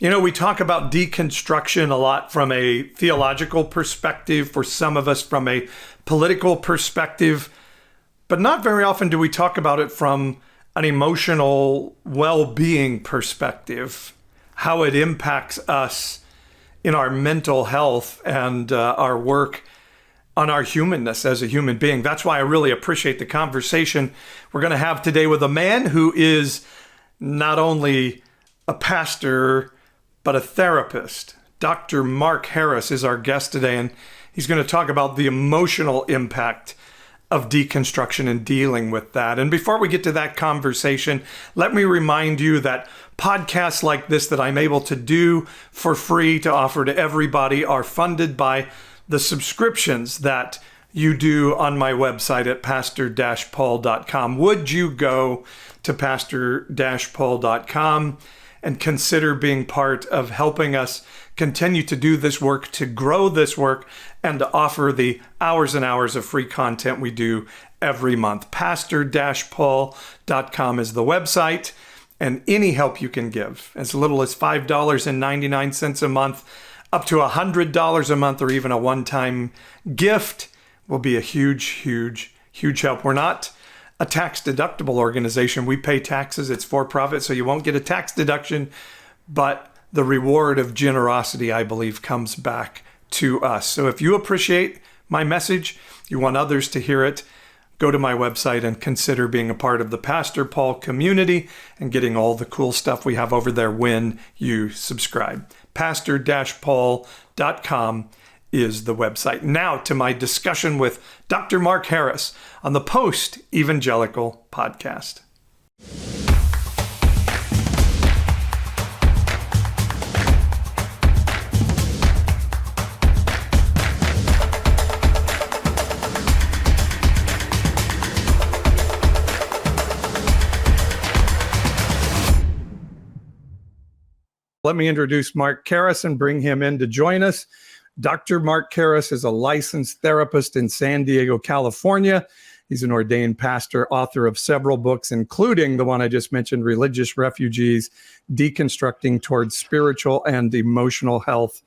We talk about deconstruction a lot from a theological perspective, for some of us from a political perspective, but not very often do we talk about it from an emotional well-being perspective, how it impacts us in our mental health and our work on our humanness as a human being. That's why I really appreciate the conversation we're going to have today with a man who is not only a pastor, but a therapist. Dr. Mark Karris is our guest today, and he's going to talk about the emotional impact of deconstruction and dealing with that. And before we get to that conversation, let me remind you that podcasts like this that I'm able to do for free to offer to everybody are funded by the subscriptions that you do on my website at pastor-paul.com. Would you go to pastor-paul.com and consider being part of helping us continue to do this work, to grow this work, and to offer the hours and hours of free content we do every month. Pastor-paul.com is the website, and any help you can give, as little as $5.99 a month, up to $100 a month, or even a one-time gift, will be a huge, huge, huge help. We're not a tax-deductible organization. We pay taxes. It's for-profit, so you won't get a tax deduction, but the reward of generosity, I believe, comes back to us. So if you appreciate my message, you want others to hear it, go to my website and consider being a part of the Pastor Paul community and getting all the cool stuff we have over there when you subscribe. Pastor-paul.com is the website. Now to my discussion with Dr. Mark Karris on the Post-Evangelical Podcast. Let me introduce Mark Karris and bring him in to join us. Dr. Mark Karris is a licensed therapist in San Diego, California. He's an ordained pastor, author of several books, including the one I just mentioned, Religious Refugees, Deconstructing Towards Spiritual and Emotional Health.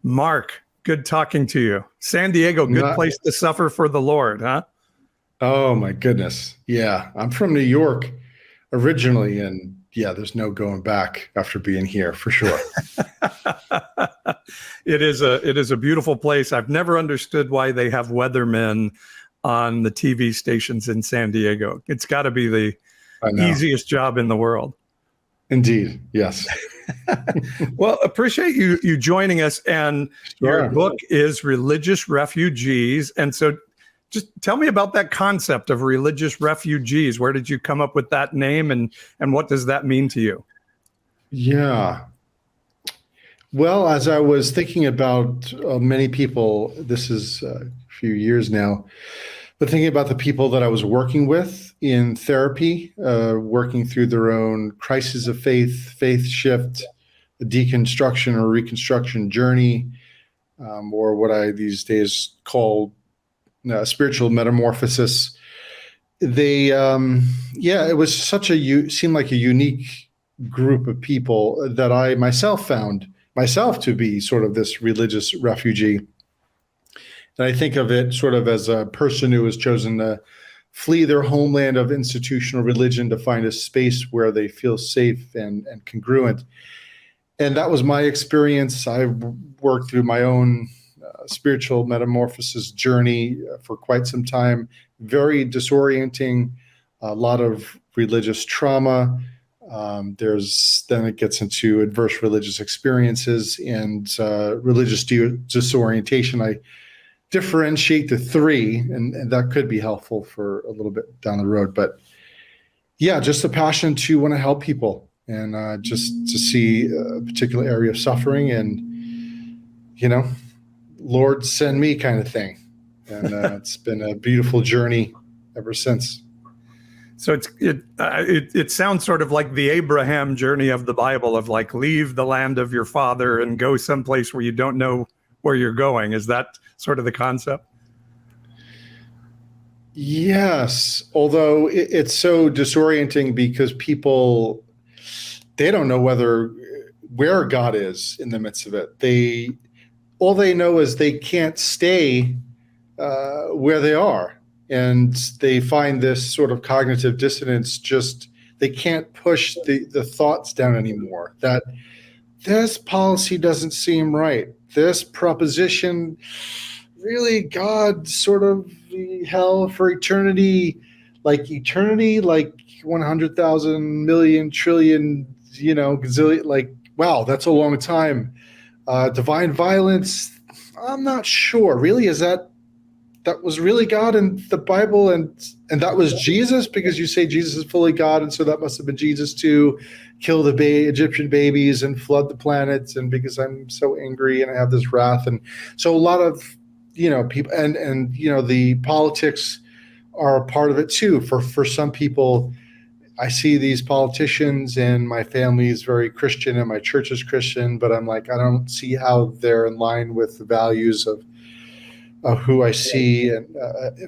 Mark, good talking to you. San Diego, good place to suffer for the Lord, huh? Oh, my goodness. Yeah, I'm from New York originally, and yeah, there's no going back after being here, for sure. It is a beautiful place. I've never understood why they have weathermen on the TV stations in San Diego. It's got to be the easiest job in the world. Indeed, yes. Well, appreciate you joining us. And your book is Religious Refugees. And so just tell me about that concept of religious refugees. Where did you come up with that name, and what does that mean to you? Yeah. Well, as I was thinking about many people, this is a few years now, but thinking about the people that I was working with in therapy, working through their own crisis of faith, faith shift, a deconstruction or reconstruction journey, or what I these days call spiritual metamorphosis. They, it was seemed like a unique group of people that I myself found myself to be sort of this religious refugee. And I think of it sort of as a person who has chosen to flee their homeland of institutional religion to find a space where they feel safe and congruent. And that was my experience. I worked through my own spiritual metamorphosis journey for quite some time, very disorienting, a lot of religious trauma. Then it gets into adverse religious experiences and religious disorientation. I differentiate the three, and that could be helpful for a little bit down the road. But yeah, just a passion to want to help people and just to see a particular area of suffering and, Lord, send me kind of thing. And it's been a beautiful journey ever since. So it sounds sort of like the Abraham journey of the Bible, of like, leave the land of your father and go someplace where you don't know where you're going. Is that sort of the concept? Yes, although it's so disorienting because people, they don't know whether where God is in the midst of it. All they know is they can't stay where they are, and they find this sort of cognitive dissonance. Just they can't push the thoughts down anymore. That this policy doesn't seem right. This proposition, really, God sort of hell for eternity, like 100,000 million trillion, gazillion, like, wow, that's a long time. Divine violence, I'm not sure. Really, is that was really God in the Bible, and that was Jesus? Because you say Jesus is fully God, and so that must have been Jesus to kill the Egyptian babies and flood the planets, and because I'm so angry and I have this wrath. And so a lot of people and the politics are a part of it too. For some people, I see these politicians, and my family is very Christian and my church is Christian, but I'm like, I don't see how they're in line with the values of who I see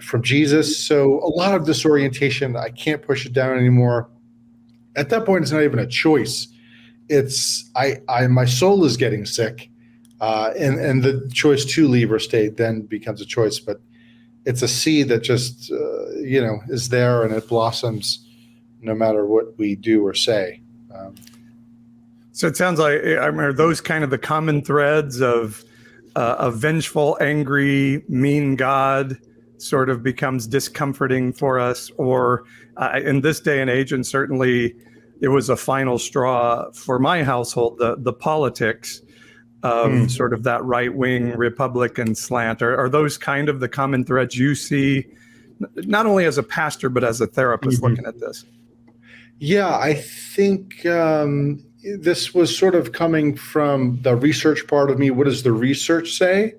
from Jesus. So a lot of disorientation. I can't push it down anymore. At that point, it's not even a choice. It's my soul is getting sick, and the choice to leave or stay then becomes a choice. But it's a seed that just is there, and it blossoms no matter what we do or say. So it sounds like, I mean, are those kind of the common threads of a vengeful, angry, mean God sort of becomes discomforting for us? Or in this day and age, and certainly it was a final straw for my household, the politics of sort of that right-wing Republican slant. Are those kind of the common threads you see, not only as a pastor, but as a therapist looking at this? Yeah, I think this was sort of coming from the research part of me. What does the research say?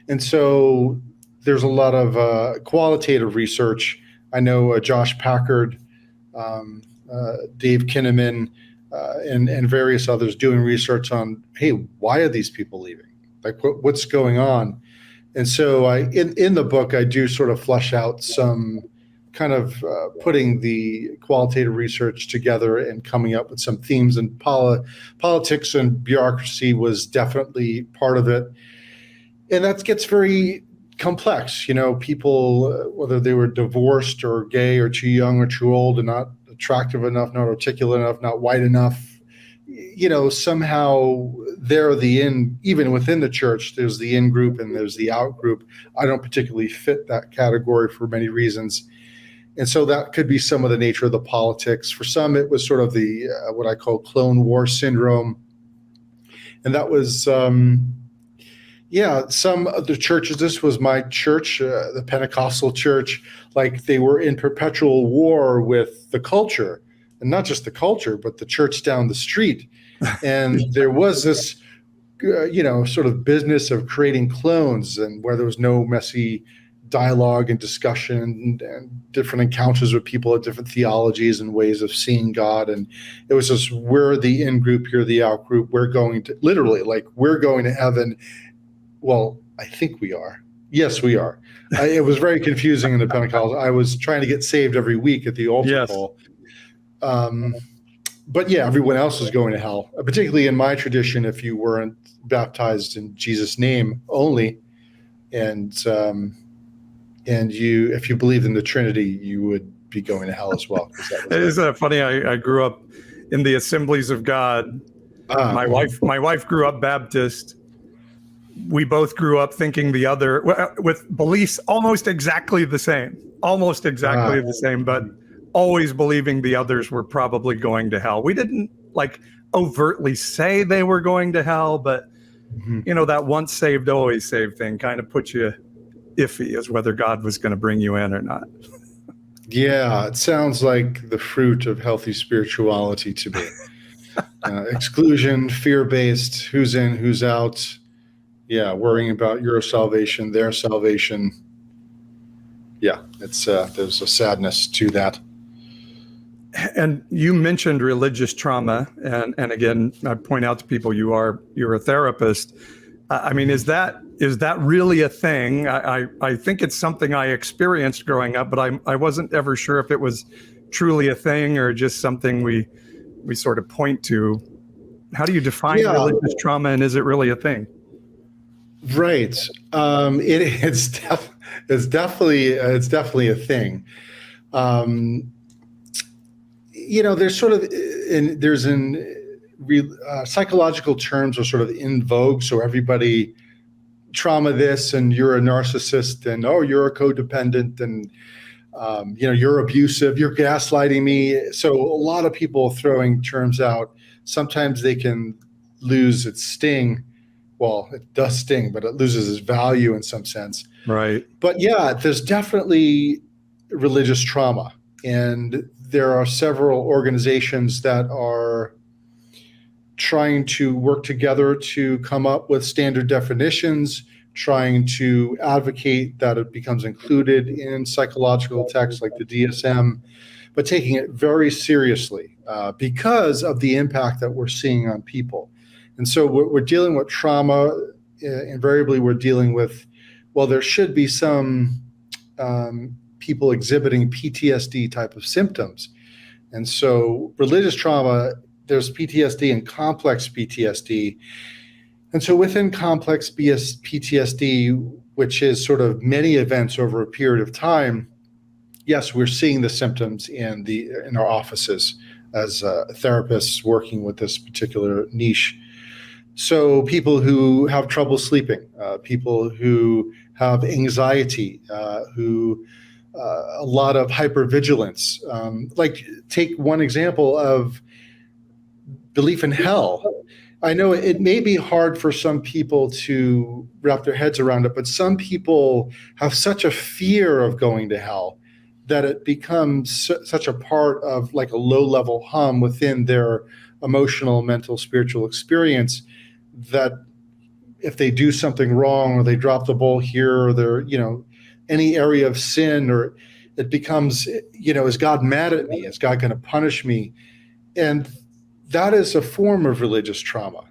And so there's a lot of qualitative research. I know Josh Packard, Dave Kinnaman, and various others doing research on, hey, why are these people leaving? Like, what's going on? And so in the book, I do sort of flesh out some kind of putting the qualitative research together and coming up with some themes, and politics and bureaucracy was definitely part of it. And that gets very complex. People, whether they were divorced or gay or too young or too old and not attractive enough, not articulate enough, not white enough, somehow they're the in, even within the church, there's the in group and there's the out group. I don't particularly fit that category for many reasons. And so that could be some of the nature of the politics. For some, it was sort of the what I call clone war syndrome. And that was, some of the churches, this was my church, the Pentecostal church, like they were in perpetual war with the culture. And not just the culture, but the church down the street. And there was this, sort of business of creating clones, and where there was no messy dialogue and discussion and different encounters with people of different theologies and ways of seeing God. And it was just, we're the in group, you're the out group. We're going to literally, like, we're going to heaven. Well, I think we are. Yes, we are. It was very confusing in the Pentecostal. I was trying to get saved every week at the altar call. But yeah, everyone else is going to hell, particularly in my tradition. If you weren't baptized in Jesus' name only, and if you believed in the Trinity, you would be going to hell as well. Isn't that funny? I grew up in the Assemblies of God. My wife grew up Baptist. We both grew up thinking the other, with beliefs almost exactly the same, but always believing the others were probably going to hell. We didn't like overtly say they were going to hell, but that once saved, always saved thing kind of put you iffy as whether God was going to bring you in or not. Yeah, it sounds like the fruit of healthy spirituality to me. Exclusion, fear-based, who's in, who's out. Yeah, worrying about your salvation, their salvation. Yeah, it's there's a sadness to that. And you mentioned religious trauma, and again, I point out to people you're a therapist. I mean, is that really a thing? I think it's something I experienced growing up, but I wasn't ever sure if it was truly a thing or just something we sort of point to. How do you define Yeah, religious trauma, and is it really a thing? right. It's definitely a thing. Um, there's sort of psychological terms are sort of in vogue. So everybody trauma this, and you're a narcissist, and oh, you're a codependent, and you're abusive, you're gaslighting me. So a lot of people throwing terms out. Sometimes they can lose its sting. Well, it does sting, but it loses its value in some sense. Right. But yeah, there's definitely religious trauma. And there are several organizations that are trying to work together to come up with standard definitions, trying to advocate that it becomes included in psychological texts like the DSM, but taking it very seriously because of the impact that we're seeing on people. And so we're dealing with trauma. Invariably, we're dealing with, well, there should be some people exhibiting PTSD type of symptoms. And so religious trauma, there's PTSD and complex PTSD. And so within complex PTSD, which is sort of many events over a period of time, yes, we're seeing the symptoms in our offices as therapists working with this particular niche. So people who have trouble sleeping, people who have anxiety, who a lot of hypervigilance. Like take one example of belief in hell. I know it may be hard for some people to wrap their heads around it, but some people have such a fear of going to hell that it becomes such a part of like a low-level hum within their emotional, mental, spiritual experience that if they do something wrong or they drop the ball here or they're, any area of sin, or it becomes, is God mad at me? Is God going to punish me? And that is a form of religious trauma.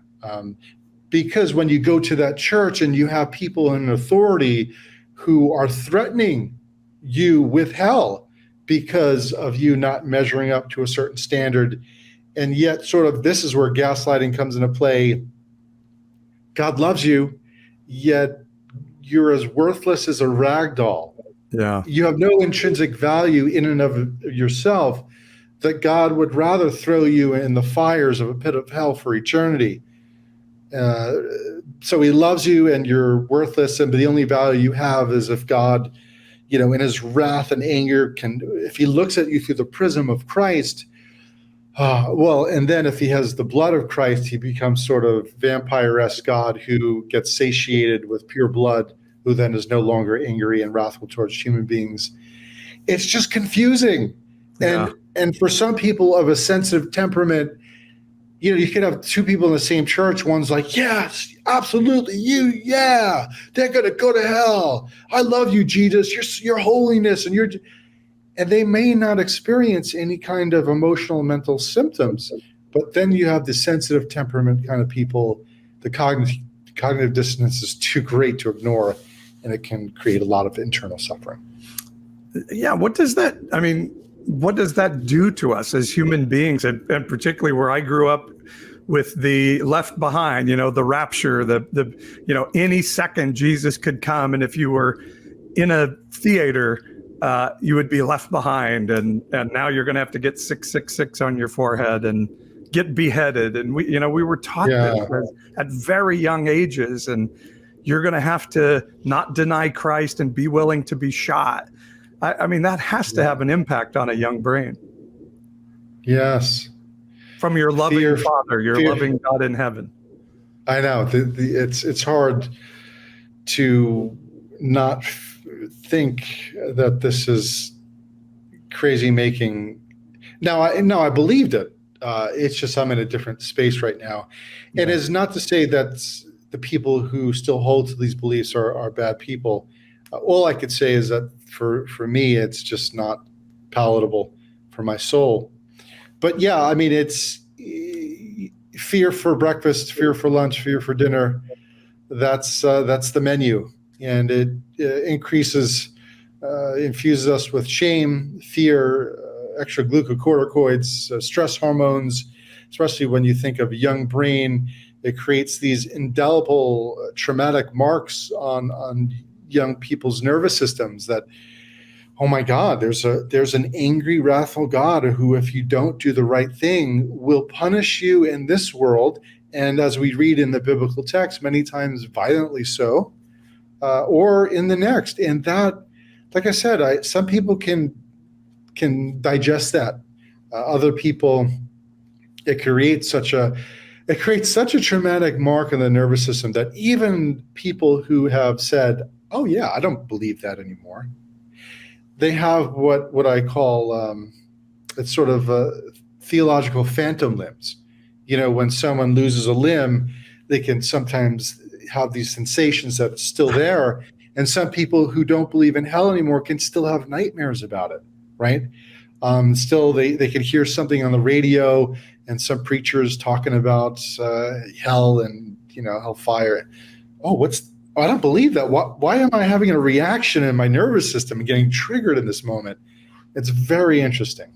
Because when you go to that church and you have people in authority who are threatening you with hell because of you not measuring up to a certain standard, and yet sort of this is where gaslighting comes into play. God loves you, yet you're as worthless as a rag doll. Yeah. You have no intrinsic value in and of yourself, that God would rather throw you in the fires of a pit of hell for eternity. So he loves you and you're worthless, and the only value you have is if God, in his wrath and anger if he looks at you through the prism of Christ, and then if he has the blood of Christ, he becomes sort of vampire-esque God who gets satiated with pure blood, who then is no longer angry and wrathful towards human beings. It's just confusing. Yeah. And for some people of a sensitive temperament, you could have two people in the same church. One's like, yes, absolutely, they're going to go to hell. I love you, Jesus, your holiness, and they may not experience any kind of emotional, mental symptoms. But then you have the sensitive temperament kind of people, the cognitive dissonance is too great to ignore, and it can create a lot of internal suffering. Yeah. What does that do to us as human beings? And particularly where I grew up with the left behind, the rapture, the any second Jesus could come. And if you were in a theater, you would be left behind, and now you're going to have to get 666 on your forehead and get beheaded. And we were taught this at very young ages, and you're going to have to not deny Christ and be willing to be shot. I mean, that has to have an impact on a young brain. Yes. From your loving Father, your loving God in heaven. I know. It's hard to not think that this is crazy making. Now I believed it. It's just I'm in a different space right now. And it's not to say that the people who still hold to these beliefs are bad people. All I could say is that for me, it's just not palatable for my soul. But yeah, I mean, it's fear for breakfast, fear for lunch, fear for dinner. That's the menu, and it infuses us with shame, fear, extra glucocorticoids, stress hormones, especially when you think of a young brain, it creates these indelible traumatic marks on young people's nervous systems that, oh my God, there's an angry, wrathful God who, if you don't do the right thing, will punish you in this world. And as we read in the biblical text, many times violently so, or in the next. And that, like I said, some people can digest that. Other people, it creates such a traumatic mark on the nervous system that even people who have said, "Oh yeah, I don't believe that anymore," they have what I call it's sort of theological phantom limbs. When someone loses a limb, they can sometimes have these sensations that are still there. And some people who don't believe in hell anymore can still have nightmares about it, right? Still, they could hear something on the radio and some preachers talking about hell and, hellfire. I don't believe that. Why am I having a reaction in my nervous system and getting triggered in this moment? It's very interesting.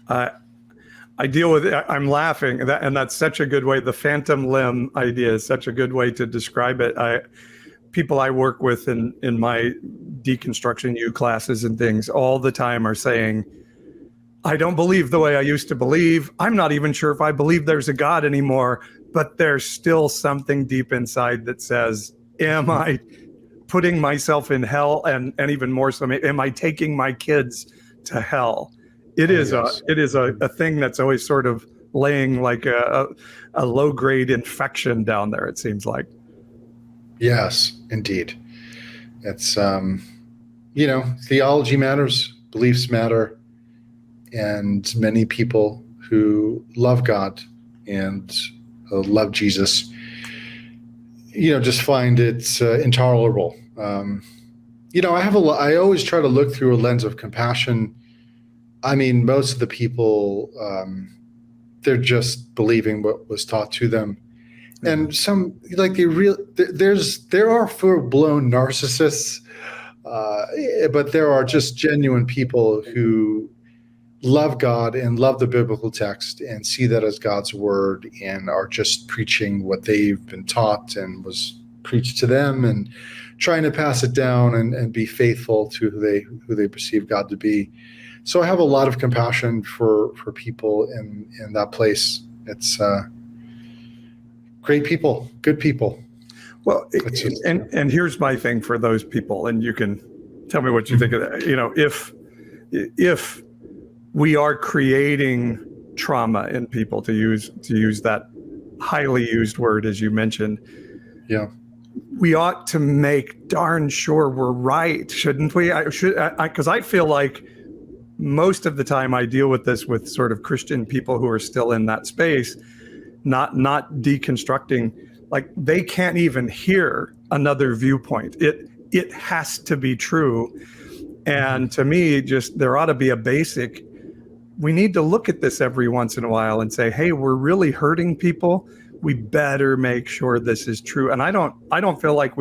I deal with it. I'm laughing, and that's such a good way. The phantom limb idea is such a good way to describe it. People I work with in my Deconstruction U classes and things all the time are saying, I don't believe the way I used to believe. I'm not even sure if I believe there's a God anymore, but there's still something deep inside that says, am I putting myself in hell? And even more so, am I taking my kids to hell? It is a thing that's always sort of laying like a low-grade infection down there, it seems like. Yes, indeed. It's, theology matters, beliefs matter, and many people who love God and love Jesus, just find it intolerable. I always try to look through a lens of compassion. I mean, most of the people, they're just believing what was taught to them. And some, like there are full-blown narcissists, but there are just genuine people who love God and love the biblical text and see that as God's word and are just preaching what they've been taught and was preached to them and trying to pass it down and be faithful to who they perceive God to be. So I have a lot of compassion for people in that place. It's great people, good people. Well, and here's my thing for those people, and you can tell me what you think of that. If we are creating trauma in people, to use that highly used word as you mentioned, yeah, we ought to make darn sure we're right, shouldn't we? Because I feel like most of the time I deal with this with sort of Christian people who are still in that space, not deconstructing, like they can't even hear another viewpoint. It has to be true. And to me, just there ought to be a basic, we need to look at this every once in a while and say, hey, we're really hurting people. We better make sure this is true. And I don't feel like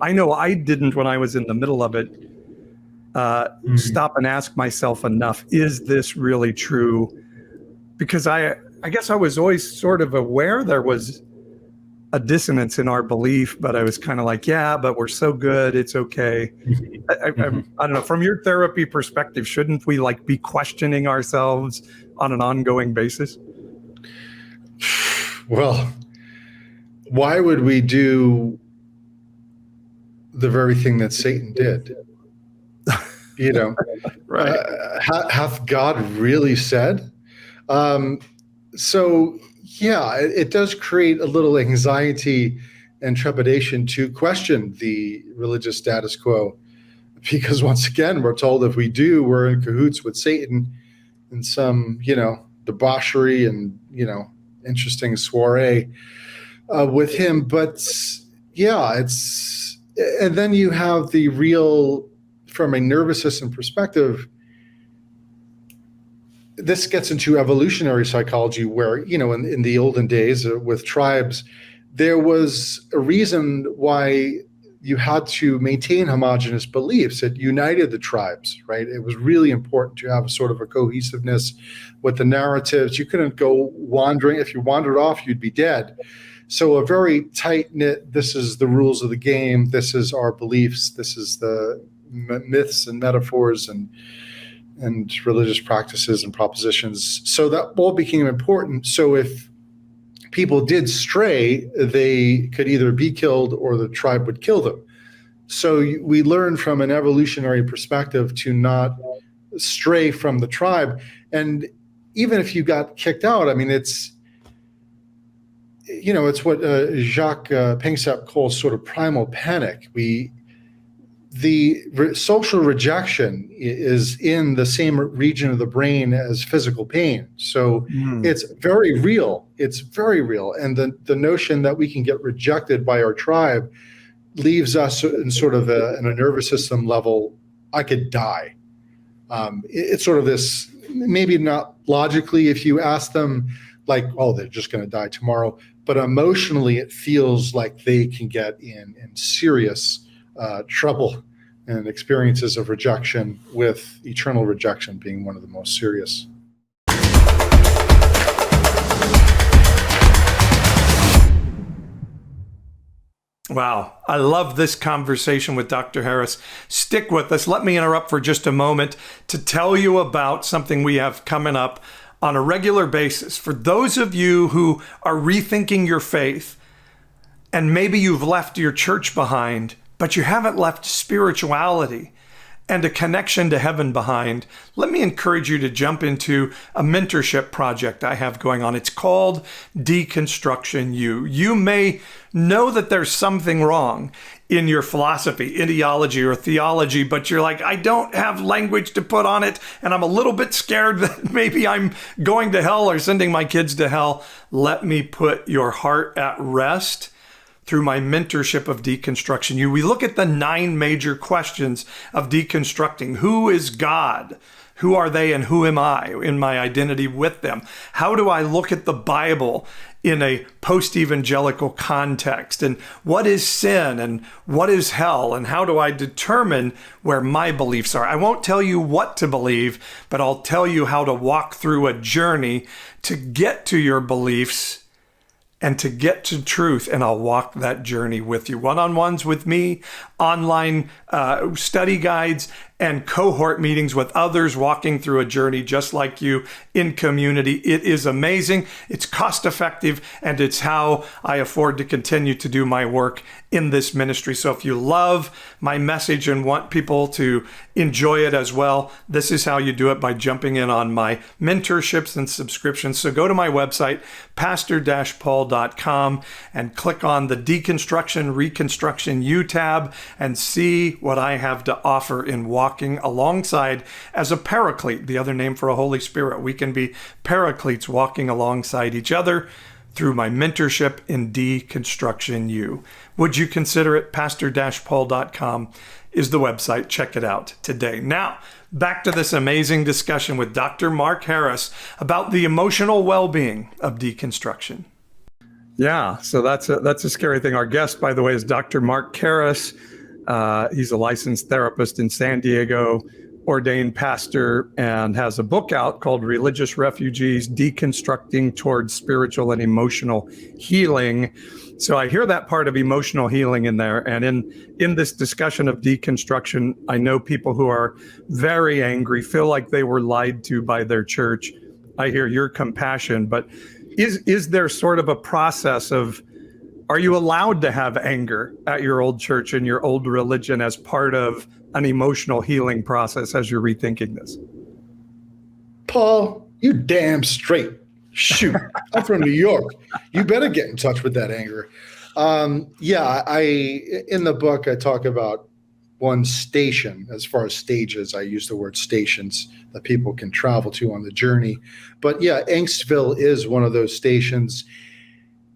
I know I didn't when I was in the middle of it, stop and ask myself enough, is this really true? Because I guess I was always sort of aware there was a dissonance in our belief, but I was kind of like, yeah, but we're so good, it's okay. I don't know, from your therapy perspective, shouldn't we be questioning ourselves on an ongoing basis? Well, why would we do the very thing that Satan did? Right. Hath God really said? So yeah, it does create a little anxiety and trepidation to question the religious status quo, because once again, we're told if we do, we're in cahoots with Satan in some, debauchery and, interesting soiree with him. But yeah, and then you have the real, from a nervous system perspective, this gets into evolutionary psychology where, in the olden days with tribes, there was a reason why you had to maintain homogenous beliefs. It united the tribes, right? It was really important to have a sort of a cohesiveness with the narratives. You couldn't go wandering. If you wandered off, you'd be dead. So a very tight-knit, this is the rules of the game, this is our beliefs, this is the myths and metaphors and religious practices and propositions. So that all became important. So if people did stray, they could either be killed or the tribe would kill them. So we learned from an evolutionary perspective to not stray from the tribe. And even if you got kicked out, I mean, it's what Jacques Pangsep calls sort of primal panic. The social rejection is in the same region of the brain as physical pain. So it's very real. It's very real. And the notion that we can get rejected by our tribe leaves us in sort of in a nervous system level, I could die. It's sort of this, maybe not logically if you ask them like, oh, they're just going to die tomorrow. But emotionally, it feels like they can get in serious trouble and experiences of rejection, with eternal rejection being one of the most serious. Wow. I love this conversation with Dr. Harris. Stick with us. Let me interrupt for just a moment to tell you about something we have coming up on a regular basis. For those of you who are rethinking your faith, and maybe you've left your church behind, but you haven't left spirituality and a connection to heaven behind, let me encourage you to jump into a mentorship project I have going on. It's called Deconstruction U. You may know that there's something wrong in your philosophy, ideology, or theology, but you're like, I don't have language to put on it, and I'm a little bit scared that maybe I'm going to hell or sending my kids to hell. Let me put your heart at rest through my mentorship of Deconstruction U. We look at the 9 major questions of deconstructing. Who is God? Who are they and who am I in my identity with them? How do I look at the Bible in a post-evangelical context? And what is sin and what is hell? And how do I determine where my beliefs are? I won't tell you what to believe, but I'll tell you how to walk through a journey to get to your beliefs and to get to truth, and I'll walk that journey with you. One-on-ones with me, online study guides, and cohort meetings with others walking through a journey just like you in community. It is amazing, it's cost-effective, and it's how I afford to continue to do my work in this ministry. So if you love my message and want people to enjoy it as well, this is how you do it, by jumping in on my mentorships and subscriptions. So go to my website, pastor-paul.com, and click on the Deconstruction, Reconstruction U tab and see what I have to offer in walking alongside as a paraclete, the other name for a Holy Spirit. We can be paracletes walking alongside each other through my mentorship in Deconstruction U. Would you consider it? pastor-paul.com is the website. Check it out today. Now, back to this amazing discussion with Dr. Mark Harris about the emotional well-being of deconstruction. Yeah, so that's a scary thing. Our guest, by the way, is Dr. Mark Karris. He's a licensed therapist in San Diego, ordained pastor, and has a book out called Religious Refugees: Deconstructing Towards Spiritual and Emotional Healing. So I hear that part of emotional healing in there. And in this discussion of deconstruction, I know people who are very angry, feel like they were lied to by their church. I hear your compassion, but is there sort of a process of, are you allowed to have anger at your old church and your old religion as part of an emotional healing process as you're rethinking this? Paul, you damn straight. Shoot, I'm from New York. You better get in touch with that anger. In the book, I talk about one station. As far as stages, I use the word stations that people can travel to on the journey. But yeah, Angstville is one of those stations.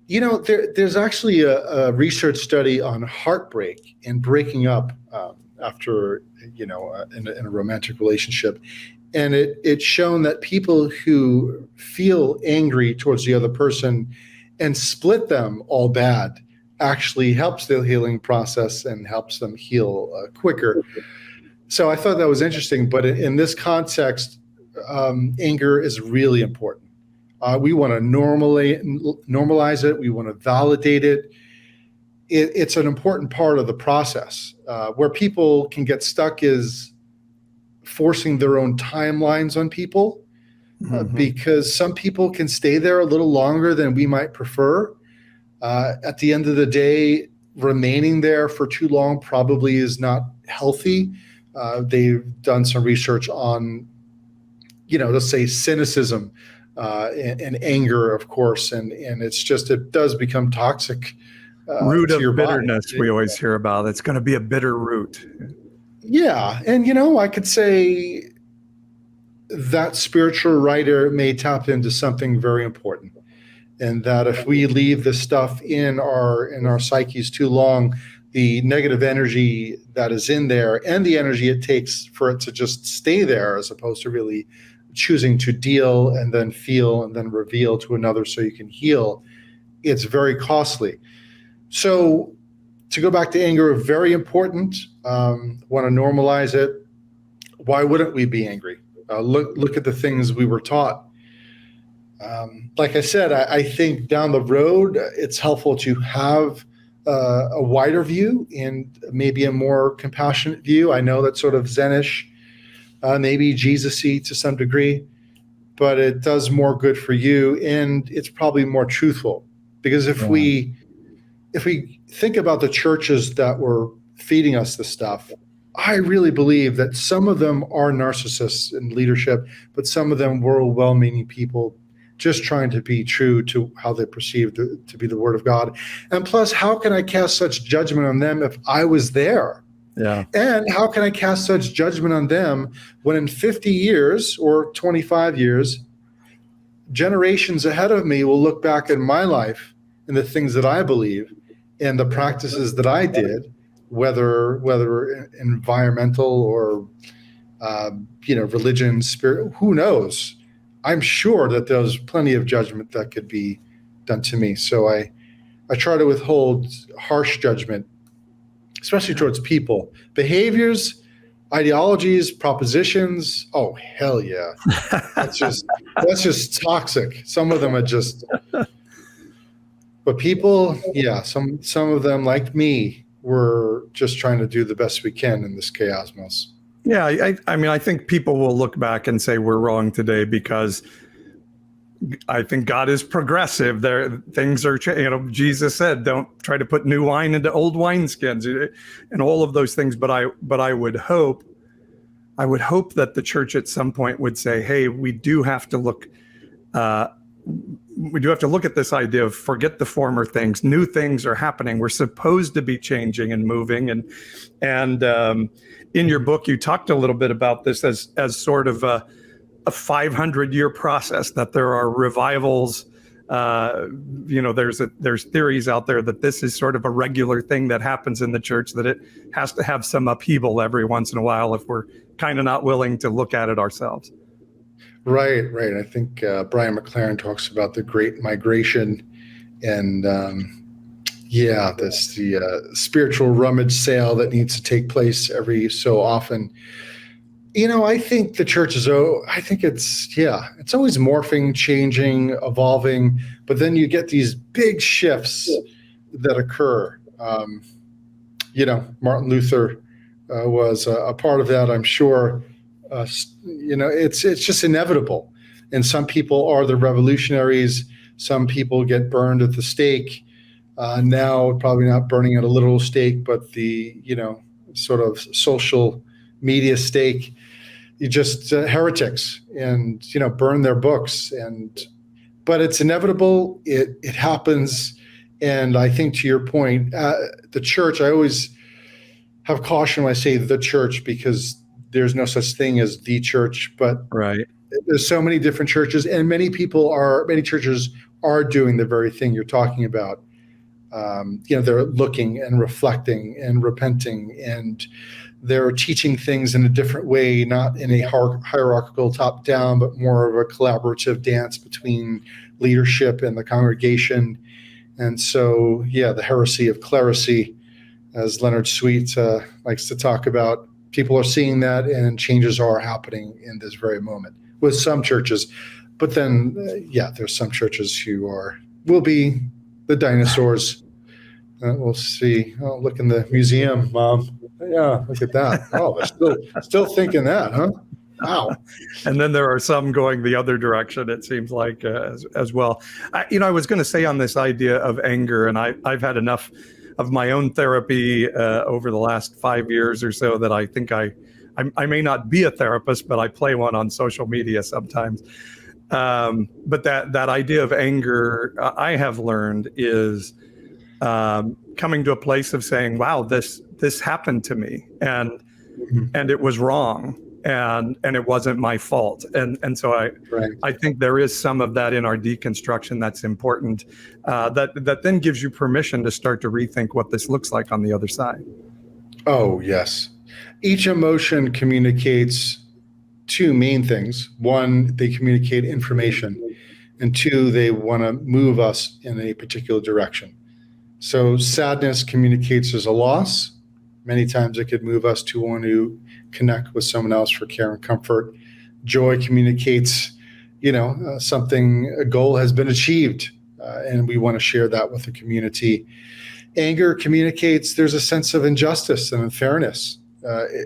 You know, there's actually a research study on heartbreak and breaking up after, in a romantic relationship. And it's shown that people who feel angry towards the other person and split them all bad, actually helps the healing process and helps them heal quicker. So I thought that was interesting. But in this context, anger is really important. We want to normalize it. We want to validate it. It's an important part of the process. Where people can get stuck is forcing their own timelines on people, because some people can stay there a little longer than we might prefer. At the end of the day, remaining there for too long probably is not healthy. They've done some research on, let's say cynicism and anger, of course, and it does become toxic. Root to of your bitterness, body. we always hear about. It's going to be a bitter root. Yeah, and I could say that spiritual writer may tap into something very important, and that if we leave this stuff in our psyches too long, the negative energy that is in there and the energy it takes for it to just stay there, as opposed to really choosing to deal and then feel and then reveal to another so you can heal, it's very costly. So to go back to anger, very important. Want to normalize it. Why wouldn't we be angry? Look at the things we were taught. Like I said, I think down the road, it's helpful to have a wider view and maybe a more compassionate view. I know that's sort of Zenish, maybe Jesus-y to some degree, but it does more good for you, and it's probably more truthful. Because if we think about the churches that were feeding us this stuff, I really believe that some of them are narcissists in leadership, but some of them were well-meaning people just trying to be true to how they perceive to be the Word of God. And plus, how can I cast such judgment on them if I was there? Yeah. And how can I cast such judgment on them when in 50 years or 25 years, generations ahead of me will look back at my life and the things that I believe and the practices that I did, whether environmental or religion, spirit, who knows? I'm sure that there's plenty of judgment that could be done to me. So I try to withhold harsh judgment, especially towards people. Behaviors, ideologies, propositions, oh hell yeah. That's just toxic. Some of them are just, but people, yeah, some of them, like me, were just trying to do the best we can in this chaosmos. Yeah, I mean, I think people will look back and say we're wrong today because I think God is progressive. Things are, Jesus said, don't try to put new wine into old wineskins, and all of those things. But I would hope that the church at some point would say, hey, we do have to look at this idea of forget the former things. New things are happening. We're supposed to be changing and moving. And in your book, you talked a little bit about this as sort of a 500-year process, that there are revivals. There's theories out there that this is sort of a regular thing that happens in the church, that it has to have some upheaval every once in a while if we're kind of not willing to look at it ourselves. Right. I think Brian McLaren talks about the Great Migration, and the spiritual rummage sale that needs to take place every so often. I think the church is, it's always morphing, changing, evolving, but then you get these big shifts that occur. Martin Luther was a part of that, I'm sure. It's just inevitable. And some people are the revolutionaries. Some people get burned at the stake. Now, probably not burning at a literal stake, but the, sort of social media stake. You just heretics and, burn their books. But it's inevitable. It happens. And I think, to your point, the church, I always have caution when I say the church, because there's no such thing as the church, but right. There's so many different churches, and many churches are doing the very thing you're talking about. They're looking and reflecting and repenting, and they're teaching things in a different way, not in a hierarchical top down, but more of a collaborative dance between leadership and the congregation. And so, yeah, the heresy of clerisy, as Leonard Sweet likes to talk about, people are seeing that, and changes are happening in this very moment with some churches. But then, there's some churches who will be the dinosaurs. We'll see. Oh, look in the museum, Mom. Yeah, look at that. Oh, they're still thinking that, huh? Wow. And then there are some going the other direction, it seems like, as well. I was going to say on this idea of anger, and I've had enough of my own therapy over the last 5 years or so that I think I may not be a therapist, but I play one on social media sometimes. But that idea of anger, I have learned, is coming to a place of saying, wow, this happened to me, and it was wrong, and it wasn't my fault. And so I think there is some of that in our deconstruction that's important, that then gives you permission to start to rethink what this looks like on the other side. Oh, yes. Each emotion communicates two main things. One, they communicate information, and two, they want to move us in a particular direction. So sadness communicates as a loss. Many times it could move us to want to connect with someone else for care and comfort. Joy communicates, a goal has been achieved, and we want to share that with the community. Anger communicates there's a sense of injustice and unfairness.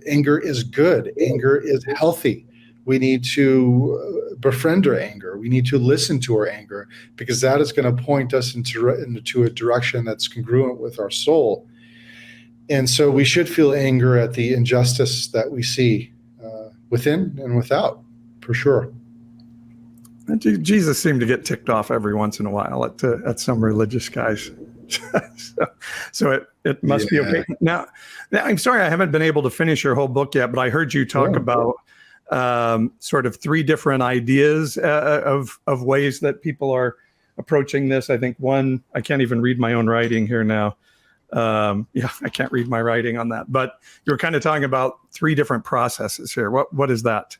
Anger is good. Anger is healthy. We need to befriend our anger. We need to listen to our anger, because that is going to point us into a direction that's congruent with our soul. And so we should feel anger at the injustice that we see within and without, for sure. Jesus seemed to get ticked off every once in a while at some religious guys. so it must be okay. Now, I'm sorry I haven't been able to finish your whole book yet, but I heard you talk about sort of three different ideas of ways that people are approaching this. I think one, I can't even read my own writing here now. I can't read my writing on that, but you're kind of talking about three different processes here. What is that?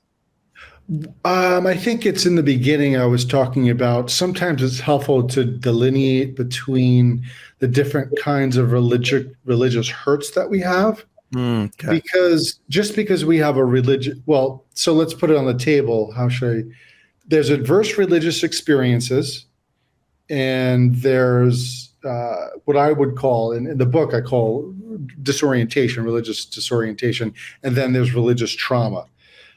I think it's in the beginning I was talking about, sometimes it's helpful to delineate between the different kinds of religious hurts that we have. Okay. Because we have a religion, so let's put it on the table. There's adverse religious experiences, and there's what I would call, in the book I call disorientation, religious disorientation, and then there's religious trauma.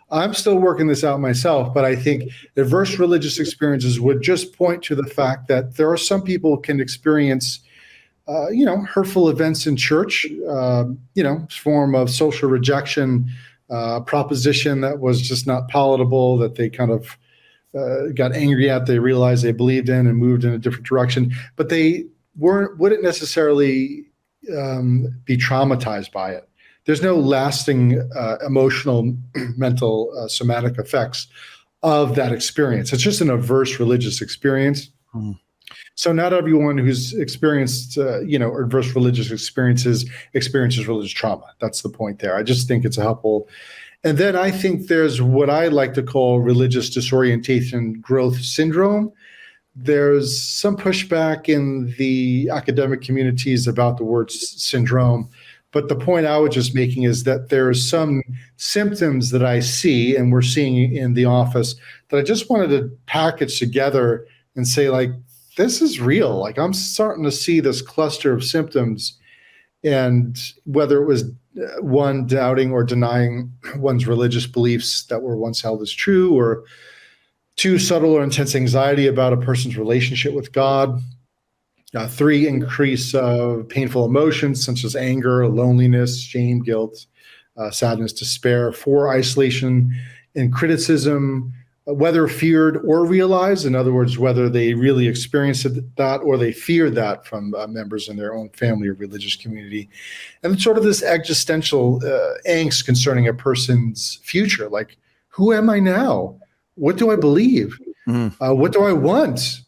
I'm still working this out myself, but I think adverse religious experiences would just point to the fact that there are some people who can experience hurtful events in church, form of social rejection, proposition that was just not palatable, that they kind of got angry at, they realized they believed in and moved in a different direction, but they wouldn't necessarily be traumatized by it. There's no lasting emotional, mental, somatic effects of that experience. It's just an adverse religious experience. So not everyone who's experienced, adverse religious experiences religious trauma. That's the point there. I just think it's helpful. And then I think there's what I like to call religious disorientation growth syndrome. There's some pushback in the academic communities about the word syndrome. But the point I was just making is that there are some symptoms that I see, and we're seeing in the office, that I just wanted to package together and say, like, this is real. Like, I'm starting to see this cluster of symptoms, and whether it was one doubting or denying one's religious beliefs that were once held as true, or two, subtle or intense anxiety about a person's relationship with God. Three, increase of painful emotions such as anger, loneliness, shame, guilt, sadness, despair. Four, isolation and criticism, whether feared or realized. In other words, whether they really experienced that or they feared that from members in their own family or religious community. And sort of this existential angst concerning a person's future. Like, who am I now? What do I believe? What do I want?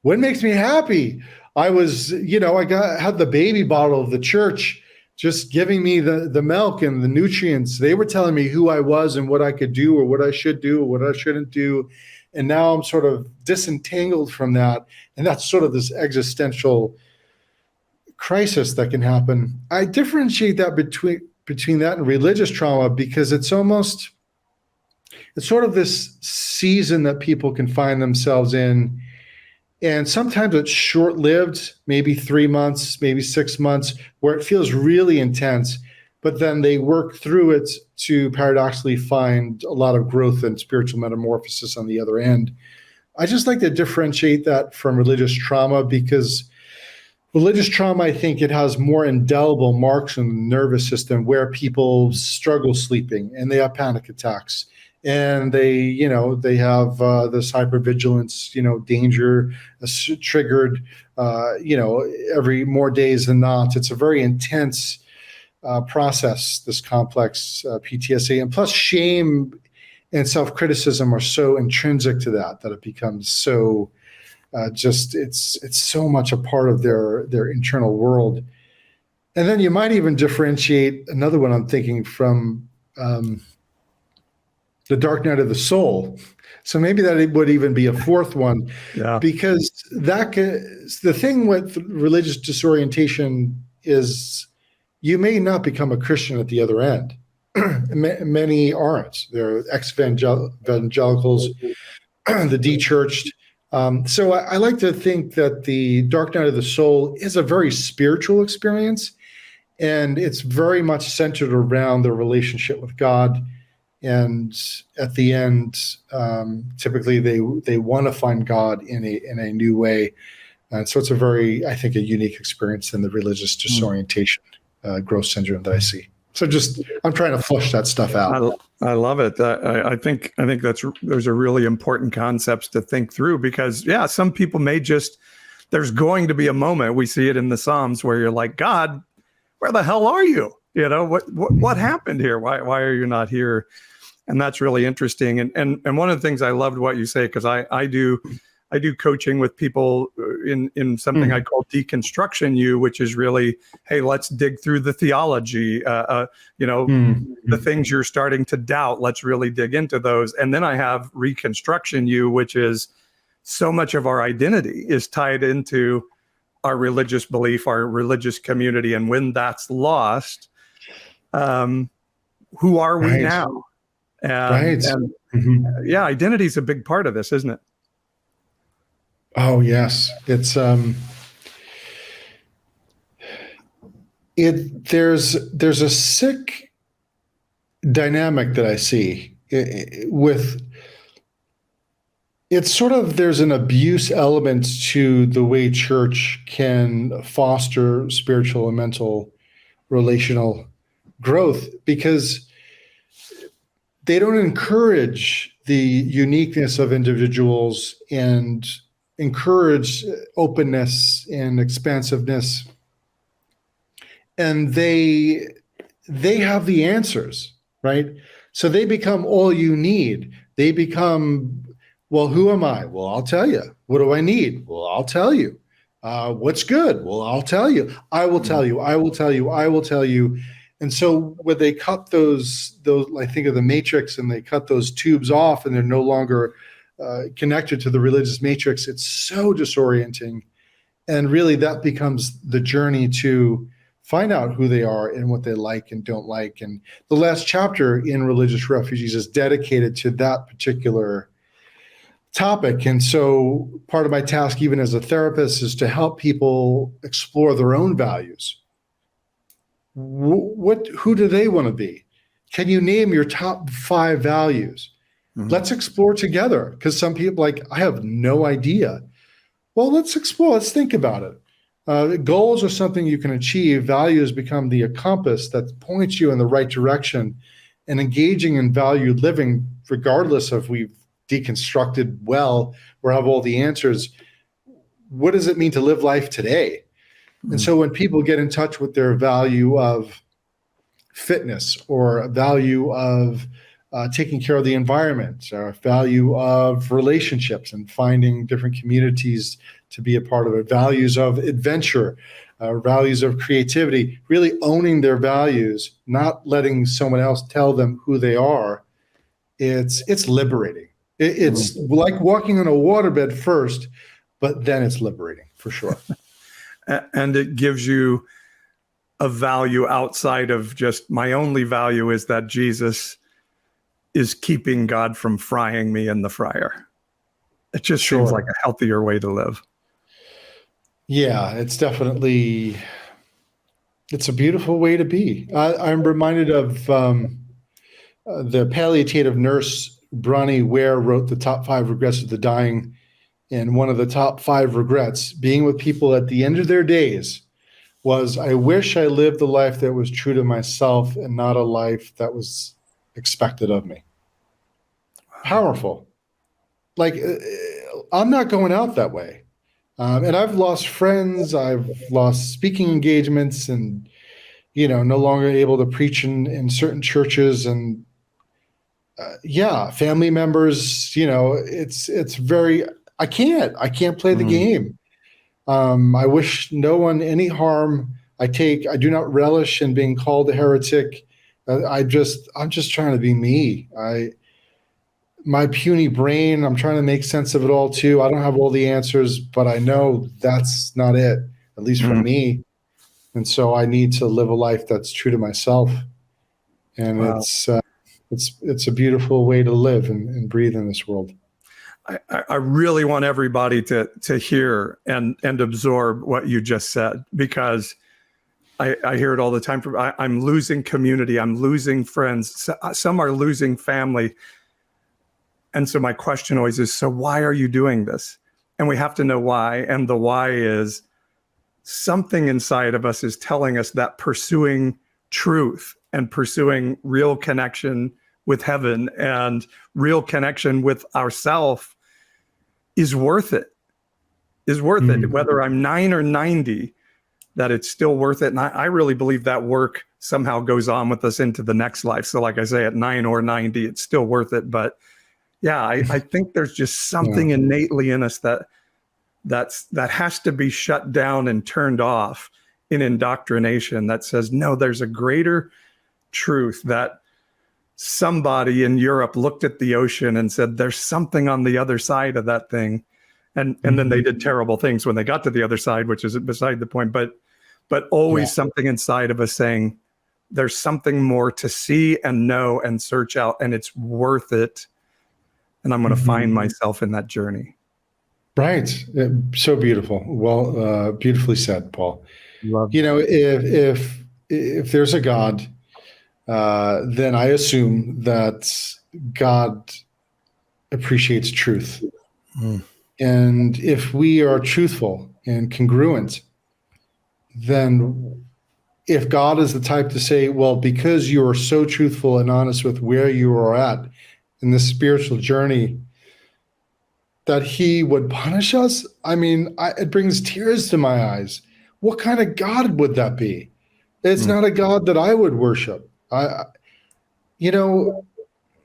What makes me happy? I was, I had the baby bottle of the church just giving me the milk and the nutrients. They were telling me who I was and what I could do or what I should do or what I shouldn't do. And now I'm sort of disentangled from that. And that's sort of this existential crisis that can happen. I differentiate that between that and religious trauma because it's sort of this season that people can find themselves in. And sometimes it's short-lived, maybe 3 months, maybe 6 months, where it feels really intense. But then they work through it to paradoxically find a lot of growth and spiritual metamorphosis on the other end. I just like to differentiate that from religious trauma because religious trauma, I think it has more indelible marks on the nervous system where people struggle sleeping and they have panic attacks. And they have this hypervigilance, danger triggered, every more days than not. It's a very intense process, this complex PTSD. And plus shame and self-criticism are so intrinsic to that it becomes so it's so much a part of their internal world. And then you might even differentiate another one I'm thinking from the dark night of the soul. So maybe that would even be a fourth one, because the thing with religious disorientation is you may not become a Christian at the other end. Many aren't. They're ex-evangelicals, the de-churched. So I like to think that the dark night of the soul is a very spiritual experience, and it's very much centered around the relationship with God. And at the end, typically they want to find God in a new way. And so it's I think, a unique experience in the religious disorientation growth syndrome that I see. So I'm trying to flush that stuff out. I love it. I think those are really important concepts to think through because, some people may there's going to be a moment, we see it in the Psalms, where you're like, God, where the hell are you? What happened here? Why are you not here? And that's really interesting. And one of the things I loved what you say, because I do coaching with people in something I call Deconstruction, which is really, hey, let's dig through the theology, the things you're starting to doubt. Let's really dig into those. And then I have Reconstruction, which is so much of our identity is tied into our religious belief, our religious community. And when that's lost, who are we now? And identity is a big part of this, isn't it? Oh, yes. It's there's a sick dynamic that I see with it's sort of there's an abuse element to the way church can foster spiritual and mental relational growth because they don't encourage the uniqueness of individuals and encourage openness and expansiveness. And they have the answers, right? So they become all you need. They become, well, who am I? Well, I'll tell you. What do I need? Well, I'll tell you. What's good? Well, I'll tell you. I will tell you. I will tell you. I will tell you. And so when they cut those, I think of the matrix, and they cut those tubes off, and they're no longer connected to the religious matrix, it's so disorienting. And really, that becomes the journey to find out who they are and what they like and don't like. And the last chapter in Religious Refugees is dedicated to that particular topic. And so part of my task, even as a therapist, is to help people explore their own values. Who do they want to be? Can you name your top 5 values? Mm-hmm. Let's explore together, because some people I have no idea. Well, let's explore. Let's think about it. Goals are something you can achieve. Values become the compass that points you in the right direction. And engaging in valued living, regardless of we've deconstructed well or have all the answers, what does it mean to live life today? Mm-hmm. And so when people get in touch with their value of fitness, or a value of taking care of the environment, or a value of relationships and finding different communities to be a part of it, values of adventure, values of creativity, really owning their values, not letting someone else tell them who they are, it's liberating. It's like walking on a waterbed first, but then it's liberating for sure. and it gives you a value outside of just my only value is that Jesus is keeping God from frying me in the fryer. It just seems like a healthier way to live. Yeah, it's a beautiful way to be. I'm reminded of the palliative nurse Bronnie Ware wrote the top 5 regrets of the dying. And one of the top 5 regrets being with people at the end of their days was, I wish I lived a life that was true to myself and not a life that was expected of me. Powerful. Like, I'm not going out that way. And I've lost friends, I've lost speaking engagements, and, no longer able to preach in certain churches. And family members, it's very, I can't play the game. I wish no one any harm. I do not relish in being called a heretic. I'm just trying to be me. My puny brain, I'm trying to make sense of it all too. I don't have all the answers, but I know that's not it, at least for me. And so I need to live a life that's true to myself. And it's a beautiful way to live and breathe in this world. I really want everybody to hear and absorb what you just said, because I hear it all the time. I'm losing community. I'm losing friends. Some are losing family. And so my question always is, so why are you doing this? And we have to know why. And the why is something inside of us is telling us that pursuing truth and pursuing real connection with heaven and real connection with ourself is worth it, it. Whether I'm 9 or 90, that it's still worth it. And I really believe that work somehow goes on with us into the next life. So like I say, at 9 or 90, it's still worth it. But yeah, I think there's just something innately in us that has to be shut down and turned off in indoctrination that says, no, there's a greater truth, that somebody in Europe looked at the ocean and said, there's something on the other side of that thing. And then they did terrible things when they got to the other side, which is beside the point. But always something inside of us saying, there's something more to see and know and search out, and it's worth it. And I'm going to find myself in that journey. Right. So beautiful. Well, beautifully said, Paul. Love if there's a God, then I assume that God appreciates truth. And if we are truthful and congruent, then if God is the type to say, well, because you are so truthful and honest with where you are at in this spiritual journey, that he would punish us, I mean, it brings tears to my eyes. What kind of God would that be? It's not a God that I would worship. I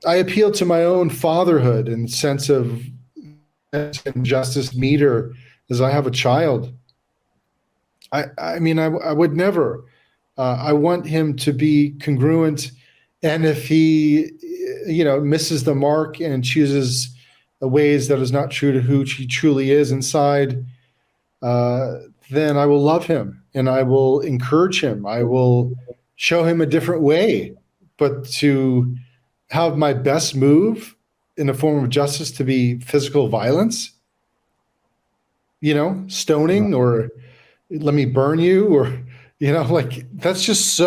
appeal to my own fatherhood and sense of justice meter as I have a child. I mean, I would never. I want him to be congruent, and if he, misses the mark and chooses ways that is not true to who he truly is inside, then I will love him and I will encourage him. I will show him a different way. But to have my best move in the form of justice to be physical violence, stoning, or let me burn you, or, that's just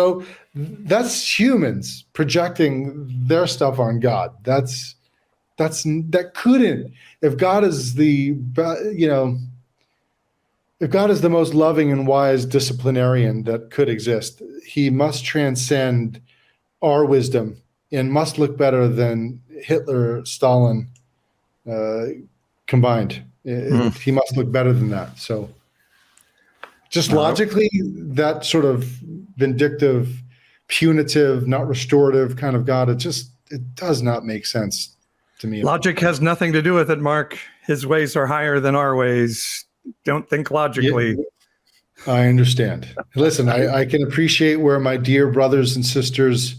that's humans projecting their stuff on God. That couldn't, if God is if God is the most loving and wise disciplinarian that could exist, he must transcend our wisdom and must look better than Hitler, Stalin combined. He must look better than that. So just logically, that sort of vindictive, punitive, not restorative kind of God, it does not make sense to me. Logic has nothing to do with it, Mark. His ways are higher than our ways. Don't think logically. Yeah, I understand. Listen, I can appreciate where my dear brothers and sisters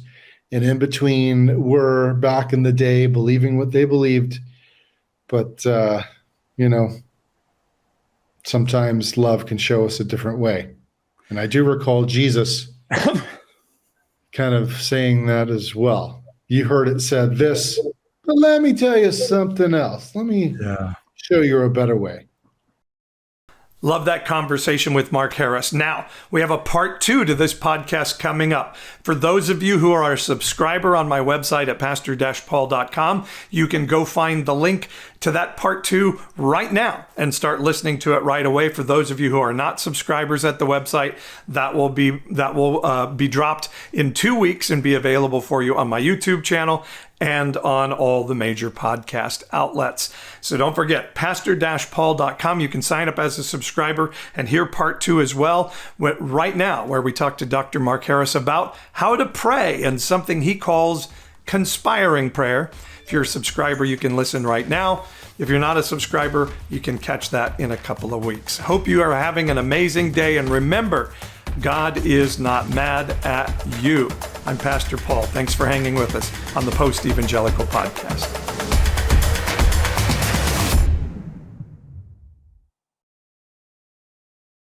and in between were back in the day, believing what they believed. But, sometimes love can show us a different way. And I do recall Jesus kind of saying that as well. You heard it said this, but let me tell you something else. Let me show you a better way. Love that conversation with Mark Karris. Now, we have a part 2 to this podcast coming up. For those of you who are a subscriber on my website at pastor-paul.com, you can go find the link to that part 2 right now and start listening to it right away. For those of you who are not subscribers at the website, that will be dropped in 2 weeks and be available for you on my YouTube channel and on all the major podcast outlets. So don't forget, pastor-paul.com. You can sign up as a subscriber and hear part 2 as well right now, where we talk to Dr. Mark Karris about how to pray and something he calls conspiring prayer. If you're a subscriber, you can listen right now. If you're not a subscriber, you can catch that in a couple of weeks. Hope you are having an amazing day. And remember, God is not mad at you. I'm Pastor Paul. Thanks for hanging with us on the Post Evangelical Podcast.